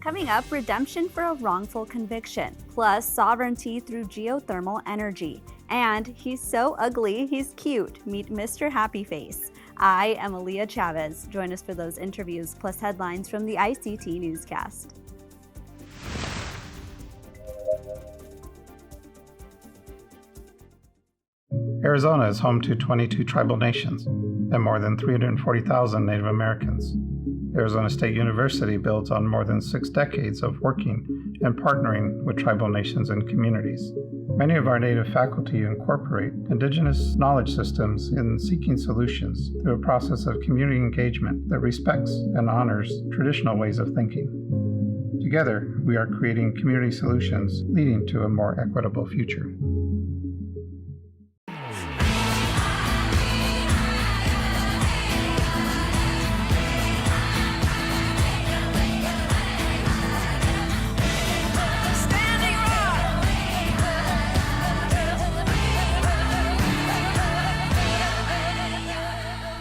Coming up, redemption for a wrongful conviction, plus sovereignty through geothermal energy. And he's so ugly, he's cute. Meet Mr. Happy Face. I am Aaliyah Chavez. Join us for those interviews, plus headlines from the ICT Newscast. Arizona is home to 22 tribal nations and more than 340,000 Native Americans. Arizona State University builds on more than 6 decades of working and partnering with tribal nations and communities. Many of our Native faculty incorporate Indigenous knowledge systems in seeking solutions through a process of community engagement that respects and honors traditional ways of thinking. Together, we are creating community solutions leading to a more equitable future.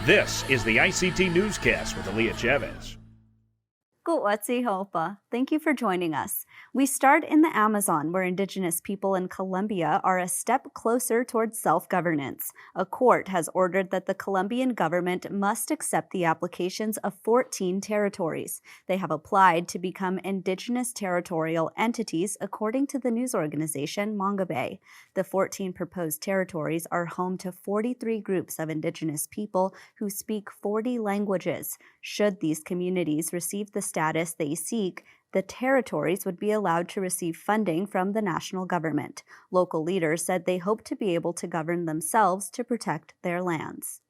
This is the ICT Newscast with Aaliyah Chavez. Thank you for joining us. We start in the Amazon, where Indigenous people in Colombia are a step closer towards self-governance. A court has ordered that the Colombian government must accept the applications of 14 territories. They have applied to become Indigenous territorial entities, according to the news organization Mongabay. The 14 proposed territories are home to 43 groups of Indigenous people who speak 40 languages. Should these communities receive the status they seek, the territories would be allowed to receive funding from the national government. Local leaders said they hope to be able to govern themselves to protect their lands.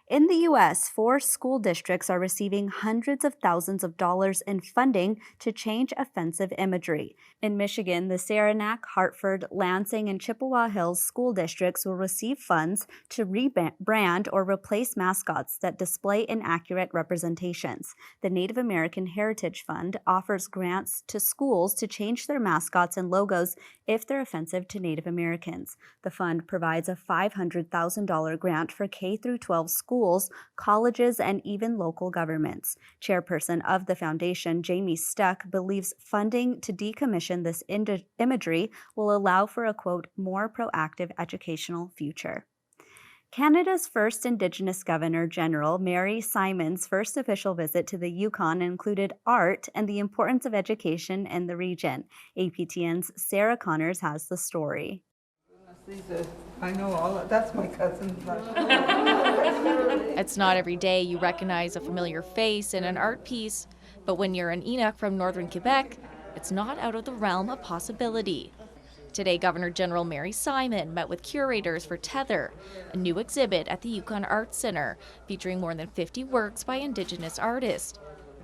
In the U.S., 4 school districts are receiving hundreds of thousands of dollars in funding to change offensive imagery. In Michigan, the Saranac, Hartford, Lansing, and Chippewa Hills school districts will receive funds to rebrand or replace mascots that display inaccurate representations. The Native American Heritage Fund offers grants to schools to change their mascots and logos if they're offensive to Native Americans. The fund provides a $500,000 grant for K-12 schools, colleges, and even local governments. Chairperson of the foundation, Jamie Stuck, believes funding to decommission this imagery will allow for a, quote, more proactive educational future. Canada's first Indigenous Governor-General, Mary Simon's first official visit to the Yukon included art and the importance of education in the region. APTN's Sarah Connors has the story. I know all of, that's my cousin. It's not every day you recognize a familiar face in an art piece, but when you're an Enoch from northern Quebec, it's not out of the realm of possibility. Today, Governor-General Mary Simon met with curators for Tether, a new exhibit at the Yukon Arts Centre featuring more than 50 works by Indigenous artists.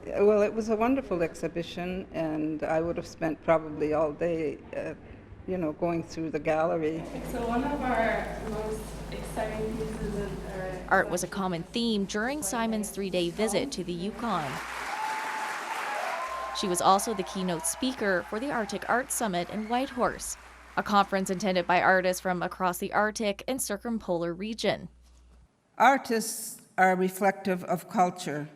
Well, it was a wonderful exhibition, and I would have spent probably all day going through the gallery. So one of our most exciting pieces of art was a common theme during Simon's 3-day visit to the Yukon. She was also the keynote speaker for the Arctic Art Summit in Whitehorse, a conference intended by artists from across the Arctic and circumpolar region. Artists are reflective of culture.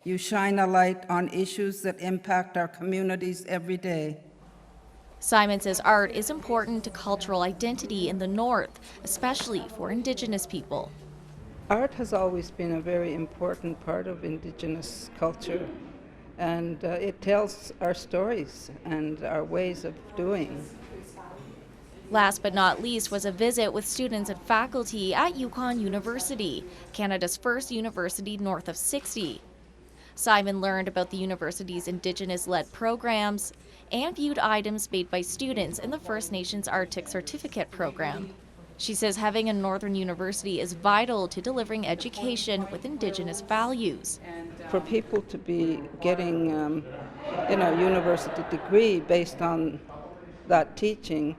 You shine a light on issues that impact our communities every day. Simon says art is important to cultural identity in the North, especially for Indigenous people. Art has always been a very important part of Indigenous culture, and it tells our stories and our ways of doing. Last but not least was a visit with students and faculty at Yukon University, Canada's first university north of 60. Simon learned about the university's Indigenous-led programs and viewed items made by students in the First Nations Arctic Certificate program. She says having a northern university is vital to delivering education with Indigenous values. For people to be getting a university degree based on that teaching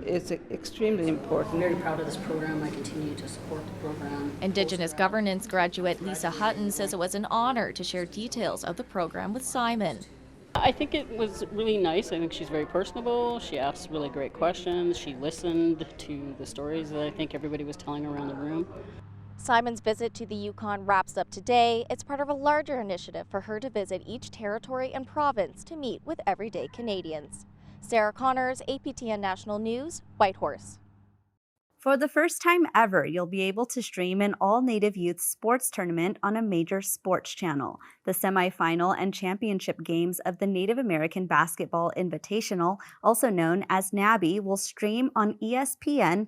is extremely important. I'm very proud of this program. I continue to support the program. Indigenous governance graduate Lisa Hutton says it was an honor to share details of the program with Simon. I think it was really nice. I think she's very personable. She asked really great questions. She listened to the stories that I think everybody was telling around the room. Simon's visit to the Yukon wraps up today. It's part of a larger initiative for her to visit each territory and province to meet with everyday Canadians. Sarah Connors, APTN National News, Whitehorse. For the first time ever, you'll be able to stream an all-Native youth sports tournament on a major sports channel. The semifinal and championship games of the Native American Basketball Invitational, also known as NABI, will stream on ESPN+.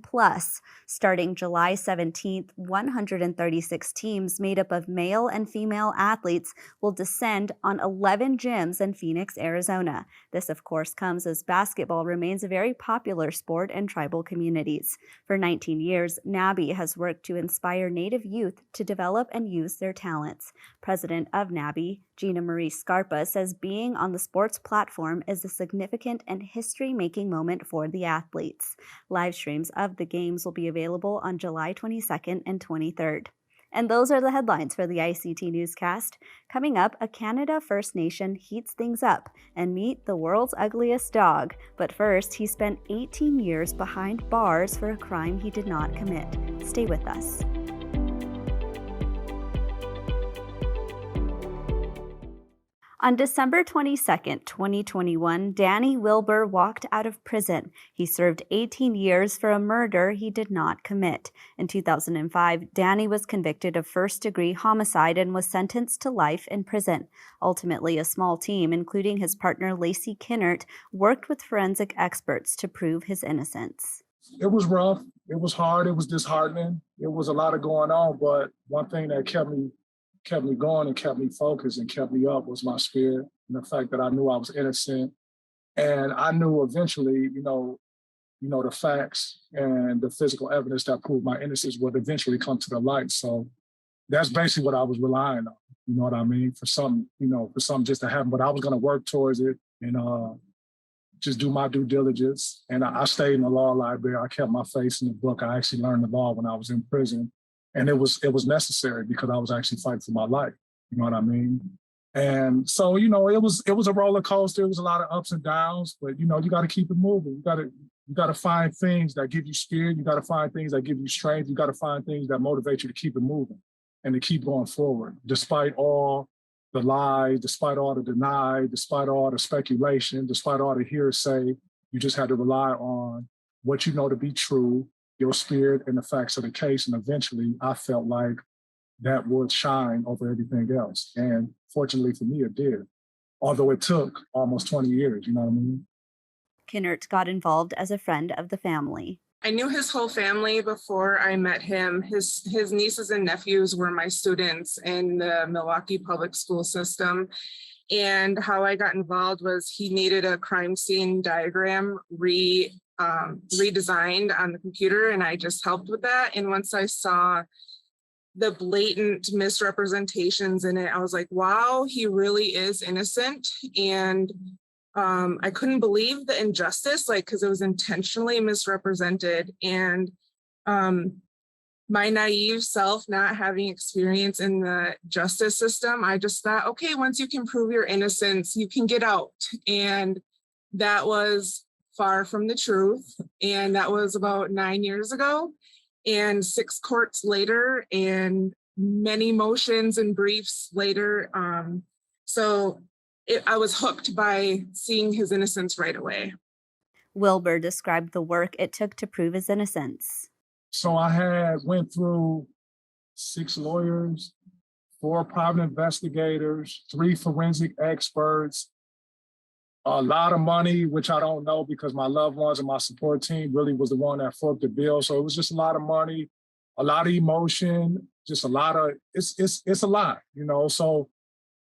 Starting July 17th, 136 teams made up of male and female athletes will descend on 11 gyms in Phoenix, Arizona. This, of course, comes as basketball remains a very popular sport in tribal communities. For 19 years, NABI has worked to inspire Native youth to develop and use their talents. President of NABI, Gina Marie Scarpa, says being on the sports platform is a significant and history-making moment for the athletes. Live streams of the games will be available on July 22nd and 23rd. And those are the headlines for the ICT Newscast. Coming up, a Canada First Nation heats things up and meet the world's ugliest dog. But first, he spent 18 years behind bars for a crime he did not commit. Stay with us. On December 22, 2021, Danny Wilbur walked out of prison. He served 18 years for a murder he did not commit. In 2005, Danny was convicted of first-degree homicide and was sentenced to life in prison. Ultimately, a small team, including his partner Lacey Kinnert, worked with forensic experts to prove his innocence. It was rough. It was hard. It was disheartening. It was a lot of going on, but one thing that kept me going and kept me focused and kept me up was my spirit and the fact that I knew I was innocent. And I knew eventually, the facts and the physical evidence that proved my innocence would eventually come to the light. So that's basically what I was relying on, you know what I mean? For something just to happen. But I was gonna work towards it and just do my due diligence. And I stayed in the law library. I kept my face in the book. I actually learned the law when I was in prison. And it was necessary because I was actually fighting for my life. You know what I mean? And so, it was a roller coaster. It was a lot of ups and downs, but you got to keep it moving. You got to find things that give you spirit. You got to find things that give you strength. You got to find things that motivate you to keep it moving and to keep going forward, despite all the lies, despite all the deny, despite all the speculation, despite all the hearsay. You just had to rely on what you know to be true, your spirit and the facts of the case. And eventually I felt like that would shine over everything else. And fortunately for me, it did. Although it took almost 20 years, you know what I mean? Kinnert got involved as a friend of the family. I knew his whole family before I met him. His nieces and nephews were my students in the Milwaukee public school system. And how I got involved was he needed a crime scene diagram redesigned on the computer, and I just helped with that. And once I saw the blatant misrepresentations in it, I was like, wow, he really is innocent. And I couldn't believe the injustice, because it was intentionally misrepresented. And my naive self, not having experience in the justice system, I just thought, okay, once you can prove your innocence, you can get out. And that was far from the truth. And that was about 9 years ago. And 6 courts later and many motions and briefs later. I was hooked by seeing his innocence right away. Wilbur described the work it took to prove his innocence. So I went through 6 lawyers, 4 private investigators, 3 forensic experts, a lot of money, which I don't know because my loved ones and my support team really was the one that footed the bill. So it was just a lot of money, a lot of emotion, just a lot of, it's a lot, So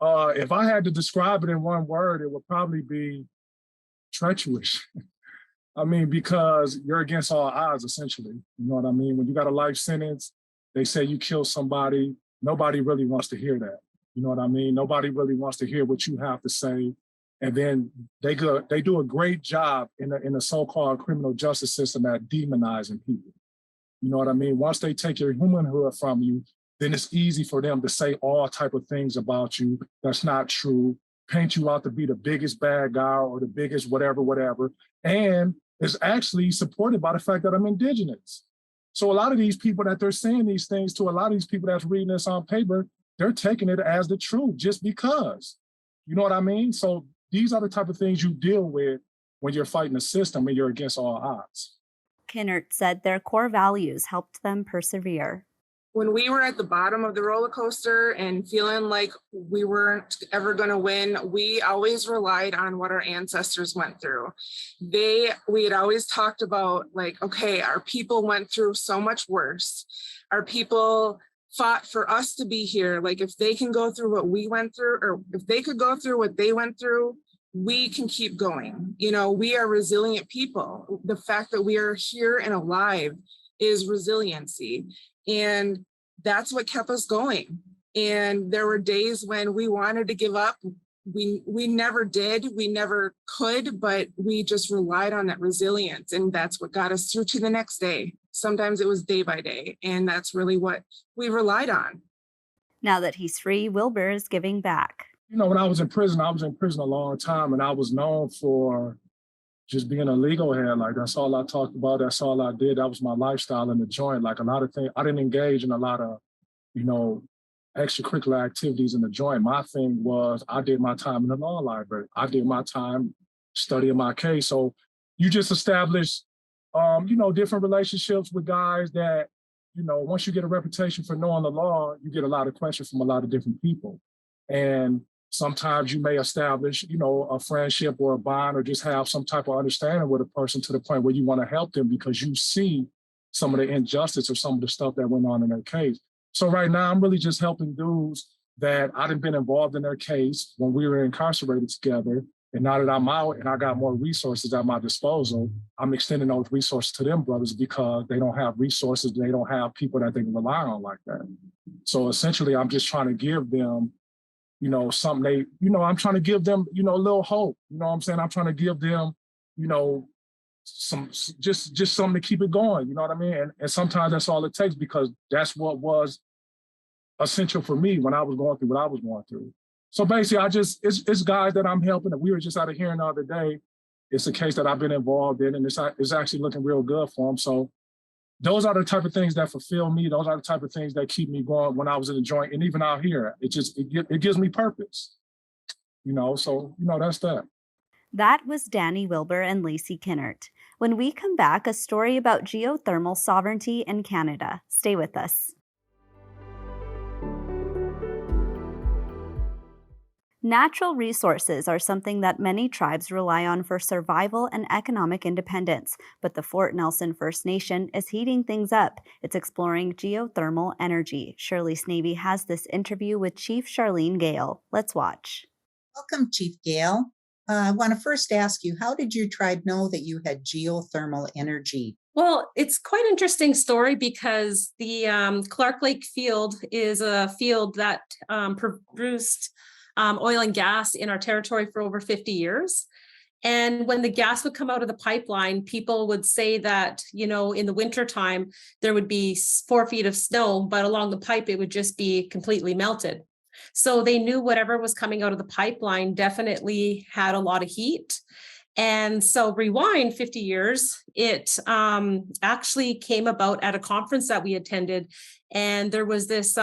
if I had to describe it in one word, it would probably be treacherous. I mean, because you're against all odds, essentially. You know what I mean? When you got a life sentence, they say you killed somebody. Nobody really wants to hear that. You know what I mean? Nobody really wants to hear what you have to say. And then they do a great job in the so-called criminal justice system at demonizing people. You know what I mean? Once they take your humanhood from you, then it's easy for them to say all type of things about you that's not true, paint you out to be the biggest bad guy or the biggest whatever. And it's actually supported by the fact that I'm indigenous. So a lot of these people that they're saying these things to, a lot of these people that's reading this on paper, they're taking it as the truth just because. You know what I mean? So these are the type of things you deal with when you're fighting the system and you're against all odds. Kinnert said their core values helped them persevere. When we were at the bottom of the roller coaster and feeling like we weren't ever going to win, we always relied on what our ancestors went through. We had always talked about, like, okay, our people went through so much worse. Our people fought for us to be here. Like, if they can go through what we went through, or if they could go through what they went through, we can keep going. You know, we are resilient people. The fact that we are here and alive is resiliency. And that's what kept us going. And there were days when we wanted to give up. We never did, we never could, but we just relied on that resilience. And that's what got us through to the next day. Sometimes it was day by day. And that's really what we relied on. Now that he's free, Wilbur is giving back. You know, when I was in prison a long time, and I was known for just being a legal head. Like, that's all I talked about. That's all I did. That was my lifestyle in the joint. Like, a lot of things, I didn't engage in a lot of, you know, extracurricular activities in the joint. My thing was, I did my time in the law library. I did my time studying my case. So you just establish, you know, different relationships with guys that, you know, once you get a reputation for knowing the law, you get a lot of questions from a lot of different people. And sometimes you may establish, you know, a friendship or a bond, or just have some type of understanding with a person to the point where you want to help them because you see some of the injustice or some of the stuff that went on in their case. So right now, I'm really just helping dudes that I done been involved in their case when we were incarcerated together. And now that I'm out and I got more resources at my disposal, I'm extending those resources to them brothers because they don't have resources. They don't have people that they can rely on like that. So essentially, I'm just trying to give them, you know, something they, you know, I'm trying to give them, you know, a little hope. You know what I'm saying? I'm trying to give them, you know, just something to keep it going. You know what I mean? And sometimes that's all it takes, because that's what was essential for me when I was going through what I was going through. So basically, it's guys that I'm helping. And we were just out of hearing the other day. It's a case that I've been involved in, and it's actually looking real good for them. So those are the type of things that fulfill me. Those are the type of things that keep me going when I was in the joint, and even out here. It gives me purpose, you know. So, you know, that's that. That was Danny Wilbur and Lacey Kinnert. When we come back, a story about geothermal sovereignty in Canada. Stay with us. Natural resources are something that many tribes rely on for survival and economic independence, but the Fort Nelson First Nation is heating things up. It's exploring geothermal energy. Shirley Snavy has this interview with Chief Charlene Gale. Let's watch. Welcome, Chief Gale. I want to first ask you, how did your tribe know that you had geothermal energy? Well, it's quite an interesting story because the Clark Lake field is a field that produced oil and gas in our territory for over 50 years. And when the gas would come out of the pipeline, people would say that, you know, in the wintertime, there would be 4 feet of snow, but along the pipe, it would just be completely melted. So they knew whatever was coming out of the pipeline definitely had a lot of heat. And so rewind 50 years, it actually came about at a conference that we attended. And there was this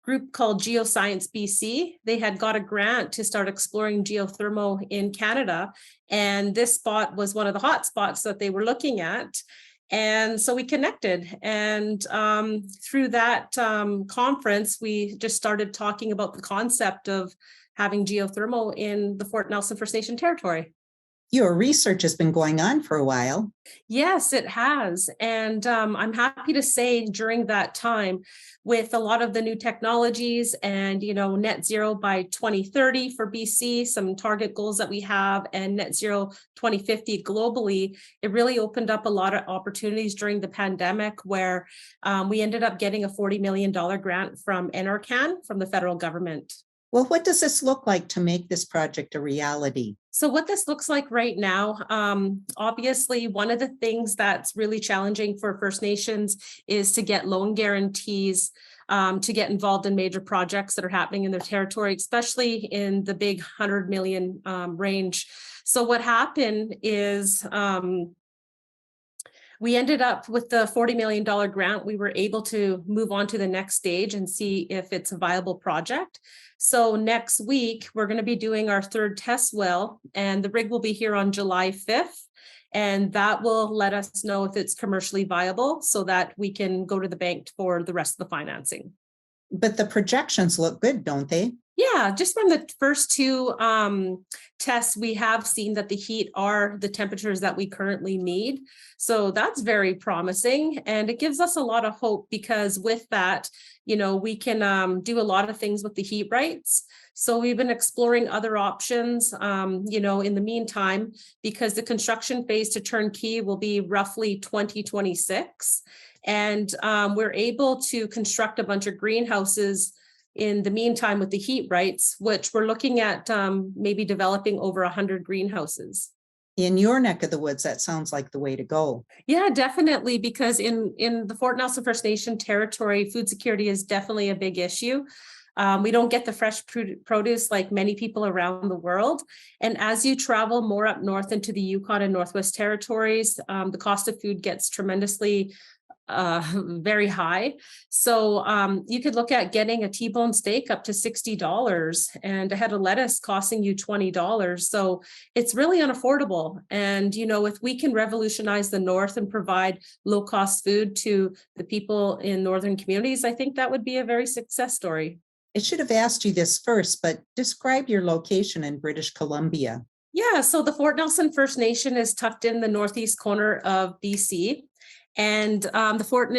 group called Geoscience BC. They had got a grant to start exploring geothermal in Canada. And this spot was one of the hot spots that they were looking at. And so we connected. And through that conference, we just started talking about the concept of having geothermal in the Fort Nelson First Nation territory. Your research has been going on for a while. Yes, it has. And I'm happy to say during that time, with a lot of the new technologies and, you know, net zero by 2030 for BC, some target goals that we have, and net zero 2050 globally, it really opened up a lot of opportunities during the pandemic where we ended up getting a $40 million grant from NRCan, from the federal government. Well, what does this look like to make this project a reality? So what this looks like right now, obviously, one of the things that's really challenging for First Nations is to get loan guarantees to get involved in major projects that are happening in their territory, especially in the big 100 million range. So what happened is We ended up with the $40 million grant. We were able to move on to the next stage and see if it's a viable project. So next week, we're going to be doing our third test well, and the rig will be here on July 5th. And that will let us know if it's commercially viable so that we can go to the bank for the rest of the financing. But the projections look good, don't they? Yeah, just from the first two tests, we have seen that the heat are the temperatures that we currently need. So that's very promising. And it gives us a lot of hope because with that, we can do a lot of things with the heat rights. So we've been exploring other options, in the meantime, because the construction phase to turnkey will be roughly 2026. And we're able to construct a bunch of greenhouses in the meantime with the heat rights, which we're looking at maybe developing over 100 greenhouses. In your neck of the woods, that sounds like the way to go. Yeah, definitely, because in the Fort Nelson First Nation territory, food security is definitely a big issue. We don't get the fresh produce like many people around the world. And as you travel more up north into the Yukon and Northwest Territories, the cost of food gets tremendously very high. So you could look at getting a T-bone steak up to $60 and a head of lettuce costing you $20. So it's really unaffordable. And, if we can revolutionize the North and provide low cost food to the people in Northern communities, I think that would be a very success story. I should have asked you this first, but describe your location in British Columbia. Yeah, so the Fort Nelson First Nation is tucked in the northeast corner of BC. And the Fort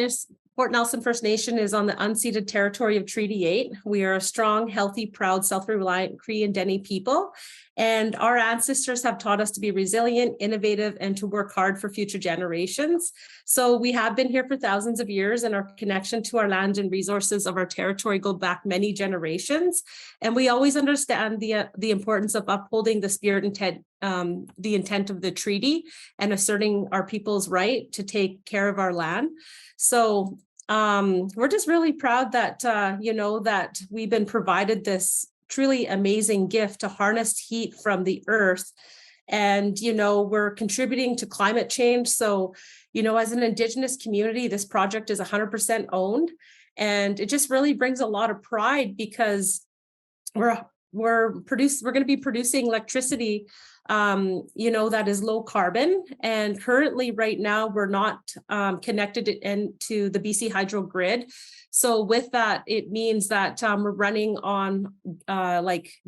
Nelson First Nation is on the unceded territory of Treaty 8. We are a strong, healthy, proud, self-reliant Cree and Dene people. And our ancestors have taught us to be resilient, innovative, and to work hard for future generations. So we have been here for thousands of years, and our connection to our land and resources of our territory go back many generations. And we always understand the importance of upholding the spirit and the intent of the treaty and asserting our people's right to take care of our land. So we're just really proud that, that we've been provided this truly amazing gift to harness heat from the earth. And, we're contributing to climate change. So, as an Indigenous community, this project is 100% owned. And it just really brings a lot of pride because we're going to be producing electricity that is low carbon. And currently right now, we're not connected into the BC hydro grid. So with that, it means that we're running on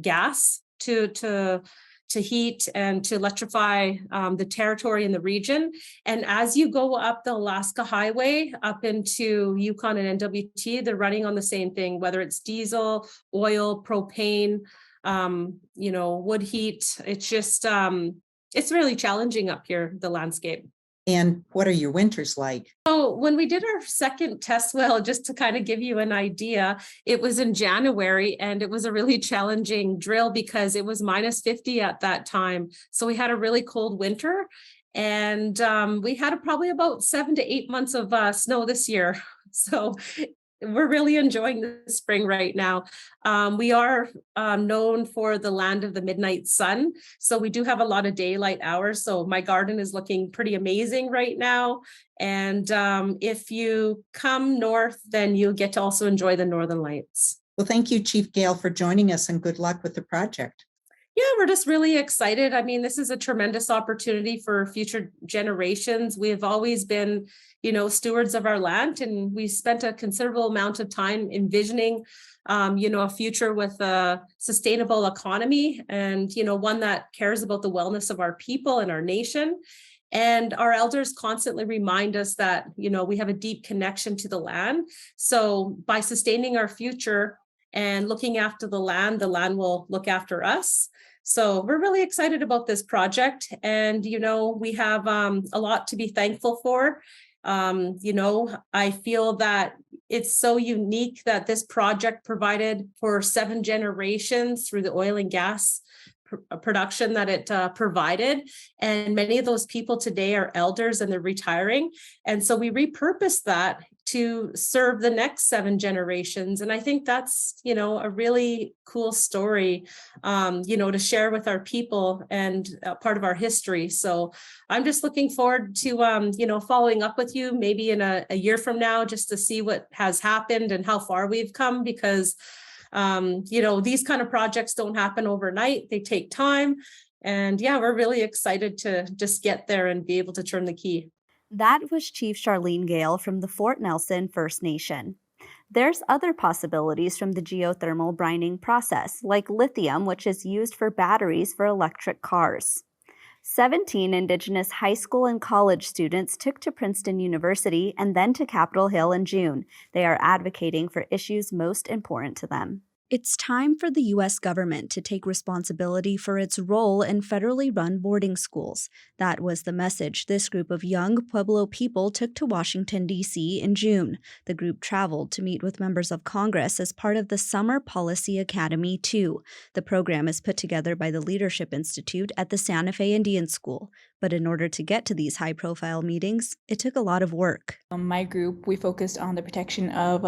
gas to heat and to electrify the territory in the region. And as you go up the Alaska Highway up into Yukon and NWT, they're running on the same thing, whether it's diesel, oil, propane, wood heat. It's just, it's really challenging up here, the landscape. And what are your winters like? So when we did our second test well, just to kind of give you an idea, it was in January and it was a really challenging drill because it was -50 at that time. So we had a really cold winter and we had probably about 7 to 8 months of snow this year. So we're really enjoying the spring right now. We are known for the land of the midnight sun. So we do have a lot of daylight hours. So my garden is looking pretty amazing right now. And if you come north, then you'll get to also enjoy the northern lights. Well, thank you, Chief Gale, for joining us and good luck with the project. Yeah, we're just really excited. I mean, this is a tremendous opportunity for future generations. We've always been, stewards of our land, and we spent a considerable amount of time envisioning, a future with a sustainable economy and, one that cares about the wellness of our people and our nation. And our elders constantly remind us that, we have a deep connection to the land. So by sustaining our future and looking after the land will look after us. So we're really excited about this project. And, we have a lot to be thankful for. I feel that it's so unique that this project provided for 7 generations through the oil and gas production that it provided. And many of those people today are elders and they're retiring. And so we repurposed that to serve the next 7 generations. And I think that's, a really cool story, to share with our people and part of our history. So I'm just looking forward to, following up with you maybe in a year from now, just to see what has happened and how far we've come, because, these kind of projects don't happen overnight. They take time. And yeah, we're really excited to just get there and be able to turn the key. That was Chief Charlene Gale from the Fort Nelson First Nation. There's other possibilities from the geothermal brining process, like lithium, which is used for batteries for electric cars. 17 Indigenous high school and college students took to Princeton University and then to Capitol Hill in June. They are advocating for issues most important to them. It's time for the U.S. government to take responsibility for its role in federally run boarding schools. That was the message this group of young Pueblo people took to Washington, D.C. in June. The group traveled to meet with members of Congress as part of the Summer Policy Academy 2. The program is put together by the Leadership Institute at the Santa Fe Indian School. But in order to get to these high-profile meetings, it took a lot of work. My group, we focused on the protection of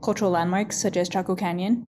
cultural landmarks such as Chaco Canyon.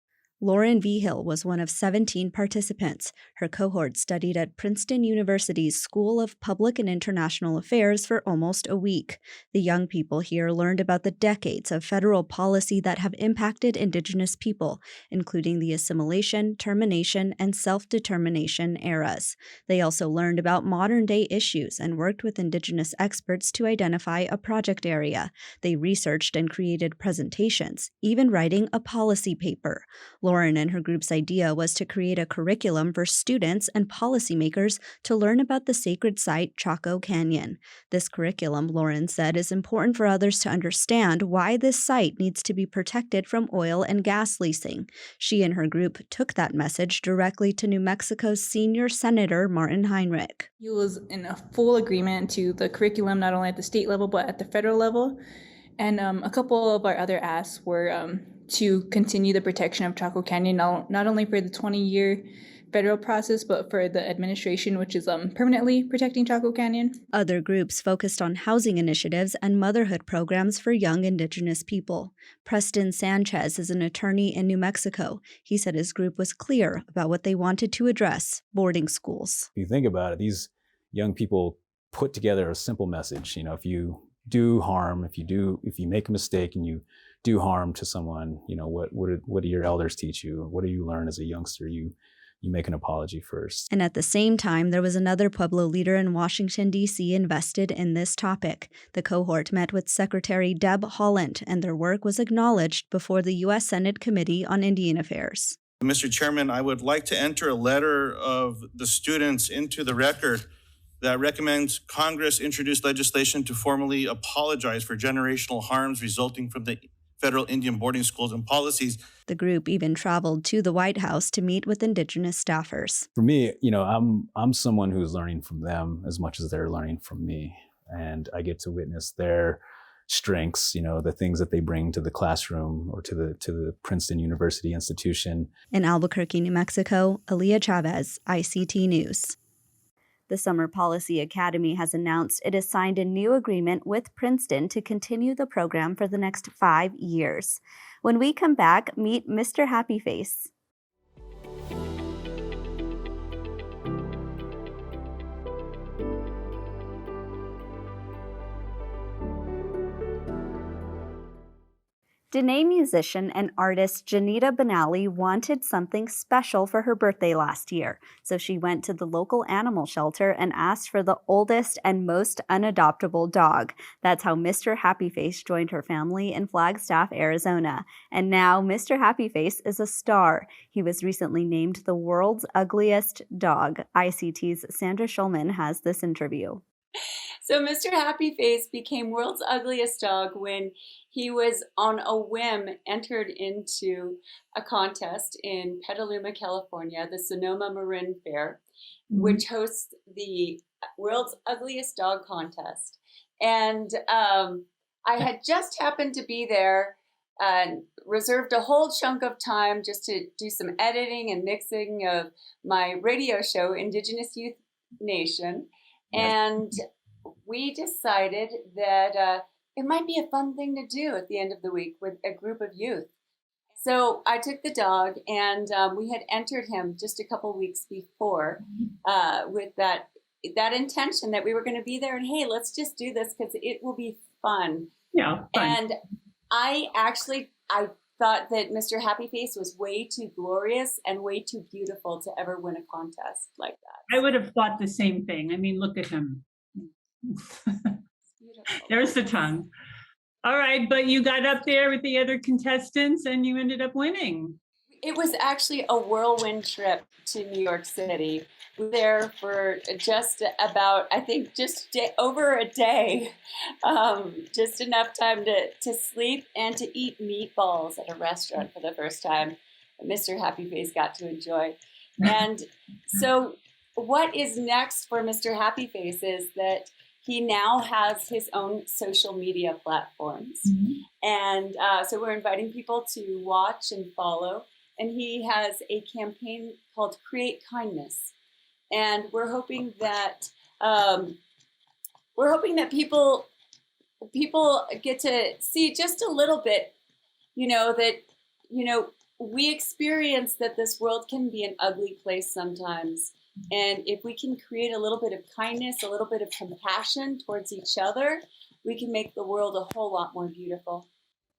Lauren Vigil was one of 17 participants. Her cohort studied at Princeton University's School of Public and International Affairs for almost a week. The young people here learned about the decades of federal policy that have impacted Indigenous people, including the assimilation, termination, and self-determination eras. They also learned about modern-day issues and worked with Indigenous experts to identify a project area. They researched and created presentations, even writing a policy paper. Lauren and her group's idea was to create a curriculum for students and policymakers to learn about the sacred site Chaco Canyon. This curriculum, Lauren said, is important for others to understand why this site needs to be protected from oil and gas leasing. She and her group took that message directly to New Mexico's senior senator, Martin Heinrich. He was in a full agreement to the curriculum, not only at the state level, but at the federal level. And a couple of our other asks were to continue the protection of Chaco Canyon, not only for the 20-year federal process, but for the administration, which is permanently protecting Chaco Canyon. Other groups focused on housing initiatives and motherhood programs for young Indigenous people. Preston Sanchez is an attorney in New Mexico. He said his group was clear about what they wanted to address: boarding schools. If you think about it, these young people put together a simple message. If you do harm, if you make a mistake and you do harm to someone, what do your elders teach you? What do you learn as a youngster? You make an apology first. And at the same time, there was another Pueblo leader in Washington, D.C. invested in this topic. The cohort met with Secretary Deb Haaland, and their work was acknowledged before the U.S. Senate Committee on Indian Affairs. Mr. Chairman, I would like to enter a letter of the students into the record that recommends Congress introduce legislation to formally apologize for generational harms resulting from the federal Indian boarding schools and policies. The group even traveled to the White House to meet with Indigenous staffers. For me, I'm someone who's learning from them as much as they're learning from me. And I get to witness their strengths, the things that they bring to the classroom or to the Princeton University institution. In Albuquerque, New Mexico, Aaliyah Chavez, ICT News. The Summer Policy Academy has announced it has signed a new agreement with Princeton to continue the program for the next 5 years. When we come back, meet Mr. Happy Face. Dene musician and artist Janita Benally wanted something special for her birthday last year, so she went to the local animal shelter and asked for the oldest and most unadoptable dog. That's how Mr. Happy Face joined her family in Flagstaff, Arizona. And now Mr. Happy Face is a star. He was recently named the world's ugliest dog. ICT's Sandra Schulman has this interview. So Mr. Happy Face became world's ugliest dog when he was on a whim entered into a contest in Petaluma, California, the Sonoma Marin Fair, which hosts the world's ugliest dog contest. And I had just happened to be there and reserved a whole chunk of time just to do some editing and mixing of my radio show, Indigenous Youth Nation. And we decided that it might be a fun thing to do at the end of the week with a group of youth. So I took the dog, and we had entered him just a couple weeks before with that intention that we were going to be there, and hey, let's just do this because it will be fun. Yeah, fun. And I thought that Mr. Happy Face was way too glorious and way too beautiful to ever win a contest like that. I would have thought the same thing. I mean, look at him. There's the tongue. All right, but you got up there with the other contestants and you ended up winning. It was actually a whirlwind trip to New York City. We were there for just about, I think, over a day. Just enough time to sleep and to eat meatballs at a restaurant for the first time that Mr. Happy Face got to enjoy. And so what is next for Mr. Happy Face is that he now has his own social media platforms. Mm-hmm. And so we're inviting people to watch and follow. And he has a campaign called Create Kindness. And we're hoping that people get to see just a little bit, we experience that this world can be an ugly place sometimes. And if we can create a little bit of kindness, a little bit of compassion towards each other, we can make the world a whole lot more beautiful.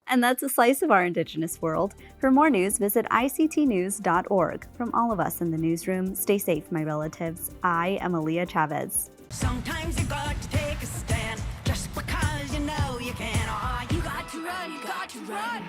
And that's a slice of our Indigenous world. For more news, visit ictnews.org. From all of us in the newsroom, stay safe, my relatives. I am Aaliyah Chavez. Sometimes you got to take a stand just because you know you can. Oh, you got to run, you got to run.